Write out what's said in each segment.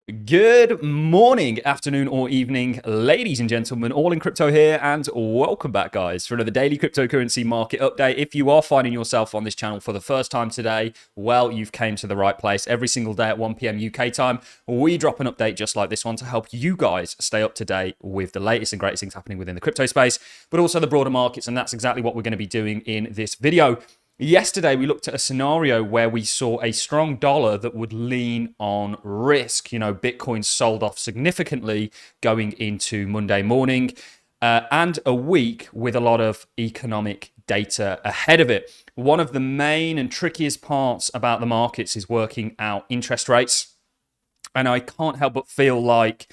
Good morning, afternoon, or evening, ladies and gentlemen. Allincrypto here, and welcome back, guys, for another daily cryptocurrency market update. If you are finding yourself on this channel for the first time today, well, you've came to the right place. Every single day at 1 p.m. UK time, we drop an update just like this one to help you guys stay up to date with the latest and greatest things happening within the crypto space, but also the broader markets, and that's exactly what we're going to be doing in this video. Yesterday, we looked at a scenario where we saw a strong dollar that would lean on risk. You know, Bitcoin sold off significantly going into Monday morning and a week with a lot of economic data ahead of it. One of the main and trickiest parts about the markets is working out interest rates. And I can't help but feel like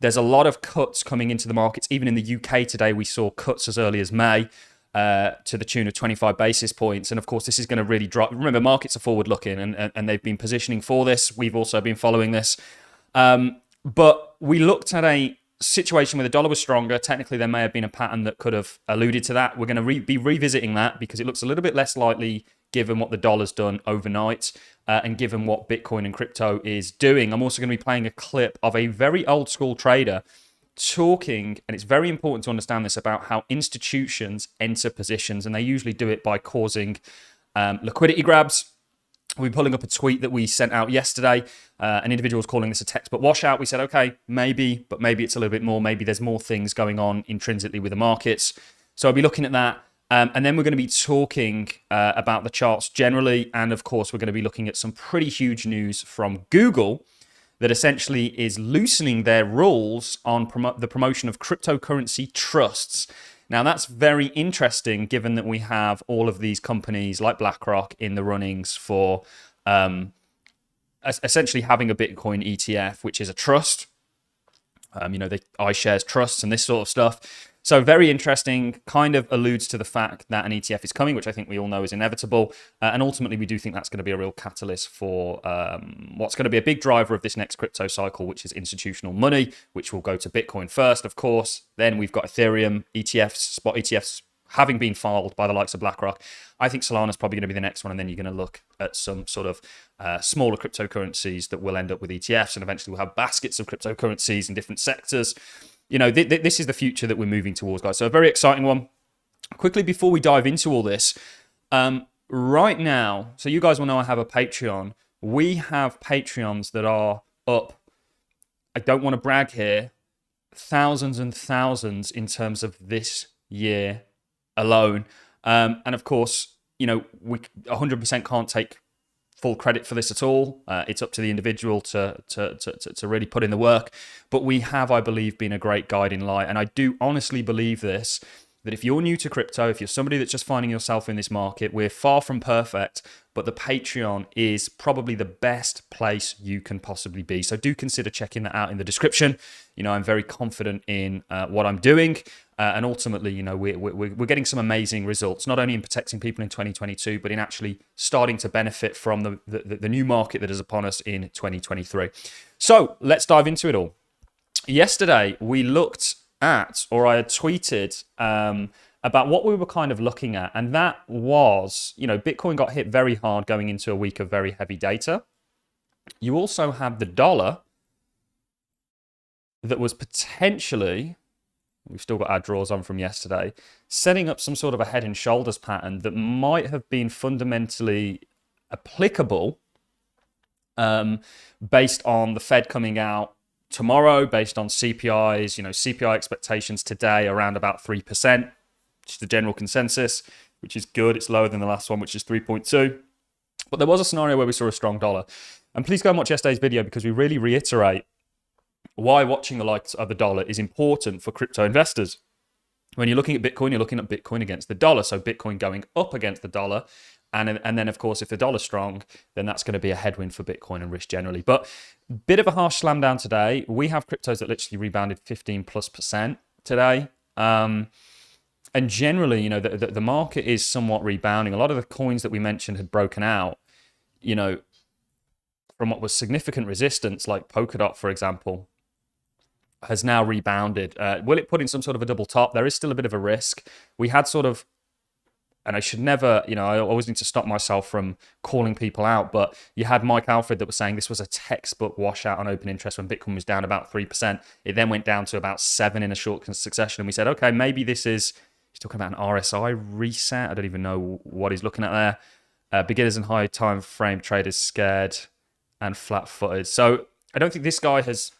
there's a lot of cuts coming into the markets. Even in the UK today, we saw cuts as early as May. To the tune of 25 basis points. And of course, this is going to really drop. Remember, markets are forward looking and they've been positioning for this. We've also been following this. But we looked at a situation where the dollar was stronger. Technically, there may have been a pattern that could have alluded to that. We're going to be revisiting that because it looks a little bit less likely given what the dollar's done overnight and given what Bitcoin and crypto is doing. I'm also going to be playing a clip of a very old school trader talking, and it's very important to understand this, about how institutions enter positions, and they usually do it by causing liquidity grabs. We're pulling up a tweet that we sent out yesterday. An individual was calling this a textbook washout. We said, okay, maybe, but maybe it's a little bit more. Maybe there's more things going on intrinsically with the markets. So I'll be looking at that. And then we're going to be talking about the charts generally. And of course, we're going to be looking at some pretty huge news from Google that essentially is loosening their rules on the promotion of cryptocurrency trusts. Now, that's very interesting given that we have all of these companies like BlackRock in the runnings for essentially having a Bitcoin ETF, which is a trust. The iShares trusts and this sort of stuff. So very interesting, kind of alludes to the fact that an ETF is coming, which I think we all know is inevitable. And ultimately, we do think that's going to be a real catalyst for what's going to be a big driver of this next crypto cycle, which is institutional money, which will go to Bitcoin first, of course. Then we've got Ethereum, ETFs, spot ETFs having been filed by the likes of BlackRock. I think Solana's probably going to be the next one. And then you're going to look at some sort of smaller cryptocurrencies that will end up with ETFs. And eventually we'll have baskets of cryptocurrencies in different sectors. You know, this is the future that we're moving towards, guys. So a very exciting one. Quickly, before we dive into all this, right now, so you guys will know I have a Patreon. We have Patreons that are up, I don't want to brag here, thousands and thousands in terms of this year alone. And of course, you know, we 100% can't take full credit for this at all. It's up to the individual to really put in the work. But we have, I believe, been a great guiding light. And I do honestly believe this, that if you're new to crypto, if you're somebody that's just finding yourself in this market, we're far from perfect, but the Patreon is probably the best place you can possibly be. So do consider checking that out in the description. You know, I'm very confident in what I'm doing. And ultimately, you know, we're getting some amazing results, not only in protecting people in 2022, but in actually starting to benefit from the new market that is upon us in 2023. So let's dive into it all. Yesterday, we looked at, or I had tweeted about what we were kind of looking at. And that was, you know, Bitcoin got hit very hard going into a week of very heavy data. You also have the dollar that was potentially, we've still got our draws on from yesterday, setting up some sort of a head and shoulders pattern that might have been fundamentally applicable based on the Fed coming out tomorrow, based on CPIs, you know, CPI expectations today around about 3%, which is the general consensus, which is good. It's lower than the last one, which is 3.2. But there was a scenario where we saw a strong dollar. And please go and watch yesterday's video because we really reiterate why watching the likes of the dollar is important for crypto investors. When you're looking at Bitcoin, you're looking at Bitcoin against the dollar. So Bitcoin going up against the dollar. And then, of course, if the dollar's strong, then that's going to be a headwind for Bitcoin and risk generally. But bit of a harsh slam down today. We have cryptos that literally rebounded 15+% today. And generally, you know, the market is somewhat rebounding. A lot of the coins that we mentioned had broken out, you know, from what was significant resistance, like Polkadot, for example, has now rebounded. Will it put in some sort of a double top? There is still a bit of a risk. We had sort of and I should never, I always need to stop myself from calling people out, but you had Mike Alfred that was saying this was a textbook washout on open interest when Bitcoin was down about 3%. It then went down to about 7 in a short succession. And we said, okay, maybe this is, he's talking about an RSI reset. I don't even know what he's looking at there. Beginners and high time frame traders scared and flat-footed. So I don't think this guy has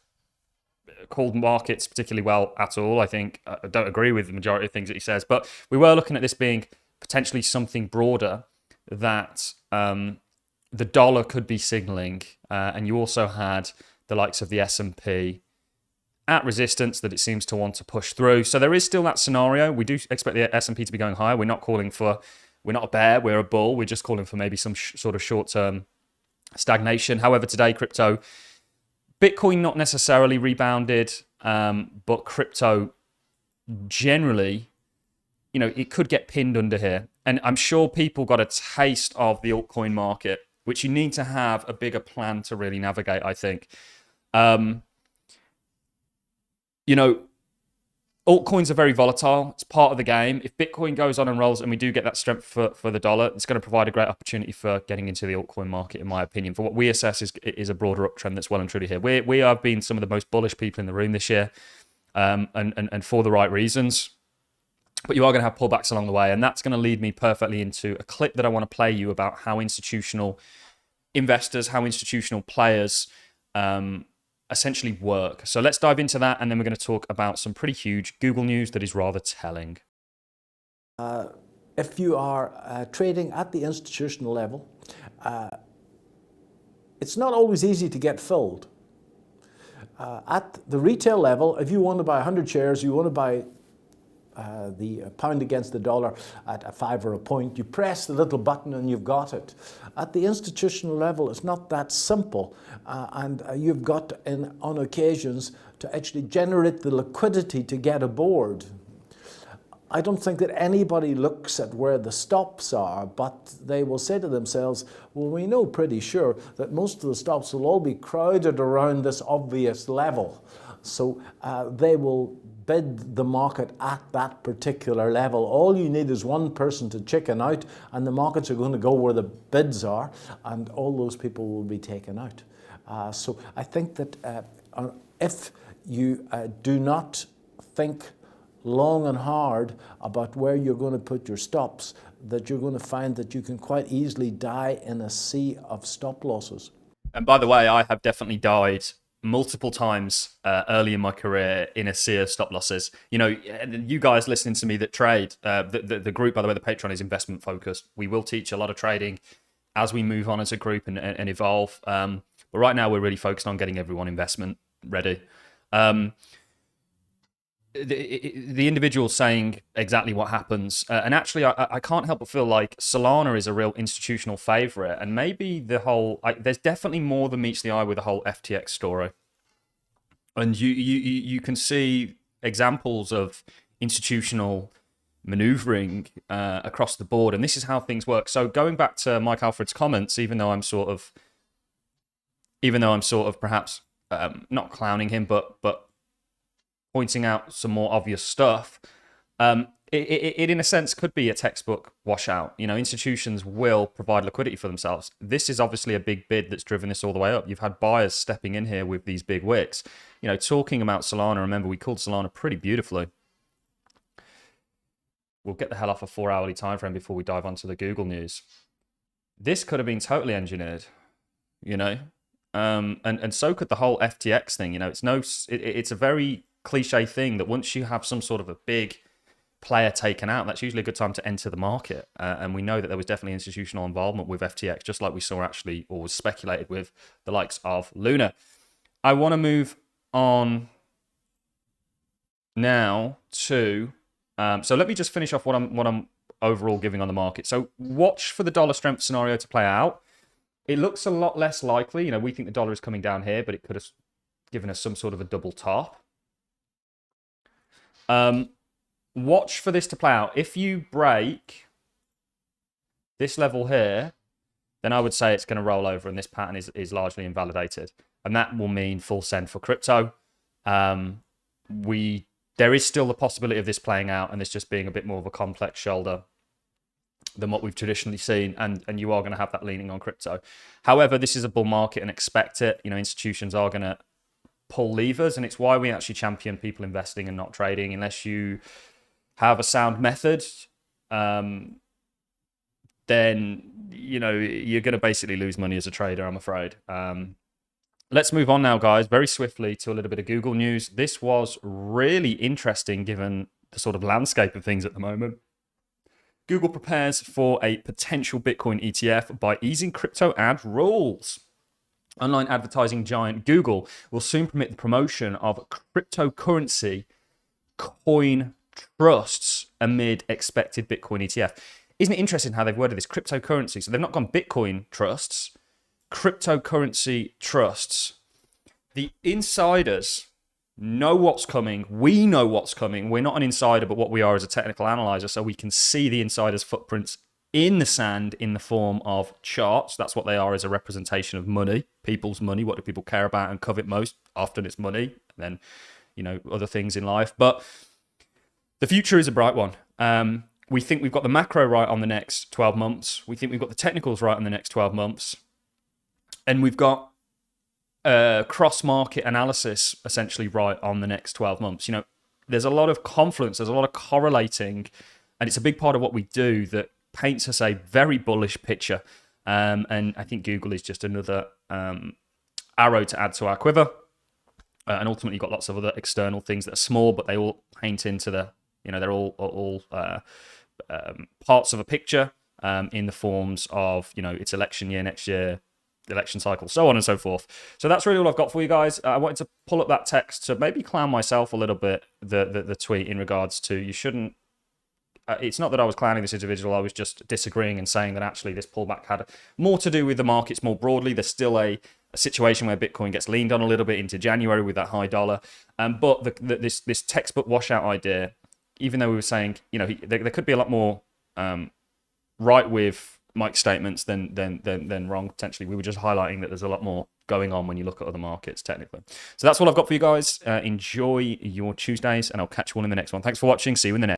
called markets particularly well at all. I think I don't agree with the majority of things that he says, but we were looking at this being potentially something broader that the dollar could be signaling, and you also had the likes of the S&P at resistance that it seems to want to push through. So there is still that scenario. We do expect the S&P to be going higher. We're not a bear, we're a bull. We're just calling for maybe some sort of short-term stagnation. However, today, Bitcoin not necessarily rebounded, but crypto generally, it could get pinned under here. And I'm sure people got a taste of the altcoin market, which you need to have a bigger plan to really navigate, I think. Altcoins are very volatile. It's part of the game. If Bitcoin goes on and rolls and we do get that strength for the dollar, it's going to provide a great opportunity for getting into the altcoin market, in my opinion. For what we assess is a broader uptrend that's well and truly here. We have been some of the most bullish people in the room this year, and for the right reasons. But you are going to have pullbacks along the way, and that's going to lead me perfectly into a clip that I want to play you about how institutional investors, how institutional players essentially work. So let's dive into that, and then we're going to talk about some pretty huge Google news that is rather telling. If you are trading at the institutional level, it's not always easy to get filled. At the retail level, if you want to buy 100 shares, you want to buy the pound against the dollar at a 5 or a point, you press the little button and you've got it. At the institutional level, it's not that simple, and you've got, on occasions, to actually generate the liquidity to get aboard. I don't think that anybody looks at where the stops are, but they will say to themselves, well, we know pretty sure that most of the stops will all be crowded around this obvious level. So they will bid the market at that particular level. All you need is one person to chicken out, and the markets are going to go where the bids are, and all those people will be taken out. So I think that if you do not think long and hard about where you're going to put your stops, that you're going to find that you can quite easily die in a sea of stop losses. And by the way, I have definitely died multiple times early in my career in a sea of stop losses. You guys listening to me that trade, the group, by the way, the Patreon is investment focused. We will teach a lot of trading as we move on as a group and evolve. But right now we're really focused on getting everyone investment ready. The individual saying exactly what happens. And actually, I can't help but feel like Solana is a real institutional favorite. And maybe there's definitely more than meets the eye with the whole FTX story. And you can see examples of institutional maneuvering across the board. And this is how things work. So going back to Mike Alfred's comments, even though I'm sort of perhaps not clowning him, but pointing out some more obvious stuff, it in a sense could be a textbook washout. Institutions will provide liquidity for themselves. This is obviously a big bid that's driven this all the way up. You've had buyers stepping in here with these big wicks. Talking about Solana, remember we called Solana pretty beautifully. We'll get the hell off a 4-hourly time frame before we dive onto the Google news. This could have been totally engineered, and so could the whole FTX thing. It's a very cliche thing that once you have some sort of a big player taken out, that's usually a good time to enter the market. And we know that there was definitely institutional involvement with FTX, just like we saw actually, or was speculated with the likes of Luna. I want to move on now to, so let me just finish off what I'm overall giving on the market. So watch for the dollar strength scenario to play out. It looks a lot less likely. We think the dollar is coming down here, but it could have given us some sort of a double top. Watch for this to play out. If you break this level here, then I would say it's going to roll over and this pattern is largely invalidated. And that will mean full send for crypto. There is still the possibility of this playing out and this just being a bit more of a complex shoulder than what we've traditionally seen, and you are going to have that leaning on crypto. However, this is a bull market and expect it. You know, institutions are going to pull levers, and it's why we actually champion people investing and not trading. Unless you have a sound method, then, you know, you're going to basically lose money as a trader, I'm afraid. Let's move on now, guys, very swiftly to a little bit of Google news. This was really interesting given the sort of landscape of things at the moment. Google prepares for a potential Bitcoin ETF by easing crypto ad rules. Online advertising giant Google will soon permit the promotion of cryptocurrency coin trusts amid expected Bitcoin ETF. Isn't it interesting how they've worded this? Cryptocurrency. So they've not gone Bitcoin trusts, cryptocurrency trusts. The insiders know what's coming. We know what's coming. We're not an insider, but what we are is a technical analyzer. So we can see the insiders' footprints in the sand in the form of charts. That's what they are, as a representation of money, people's money. What do people care about and covet most? Often it's money, and then, you know, other things in life. But the future is a bright one. We think we've got the macro right on the next 12 months. We think we've got the technicals right on the next 12 months. And we've got cross-market analysis essentially right on the next 12 months. You know, there's a lot of confluence, there's a lot of correlating, and it's a big part of what we do that paints us a very bullish picture. And I think Google is just another arrow to add to our quiver. And ultimately, you've got lots of other external things that are small, but they all paint into the, you know, they're all parts of a picture in the forms of, you know, it's election year next year, election cycle, so on and so forth. So that's really all I've got for you guys. I wanted to pull up that text to maybe clown myself a little bit, the tweet in regards to you shouldn't. It's not that I was clowning this individual. I was just disagreeing and saying that actually this pullback had more to do with the markets more broadly. There's still a situation where Bitcoin gets leaned on a little bit into January with that high dollar. But this textbook washout idea, even though we were saying, you know, there could be a lot more right with Mike's statements than wrong, potentially. We were just highlighting that there's a lot more going on when you look at other markets technically. So that's all I've got for you guys. Enjoy your Tuesdays, and I'll catch you all in the next one. Thanks for watching. See you in the next.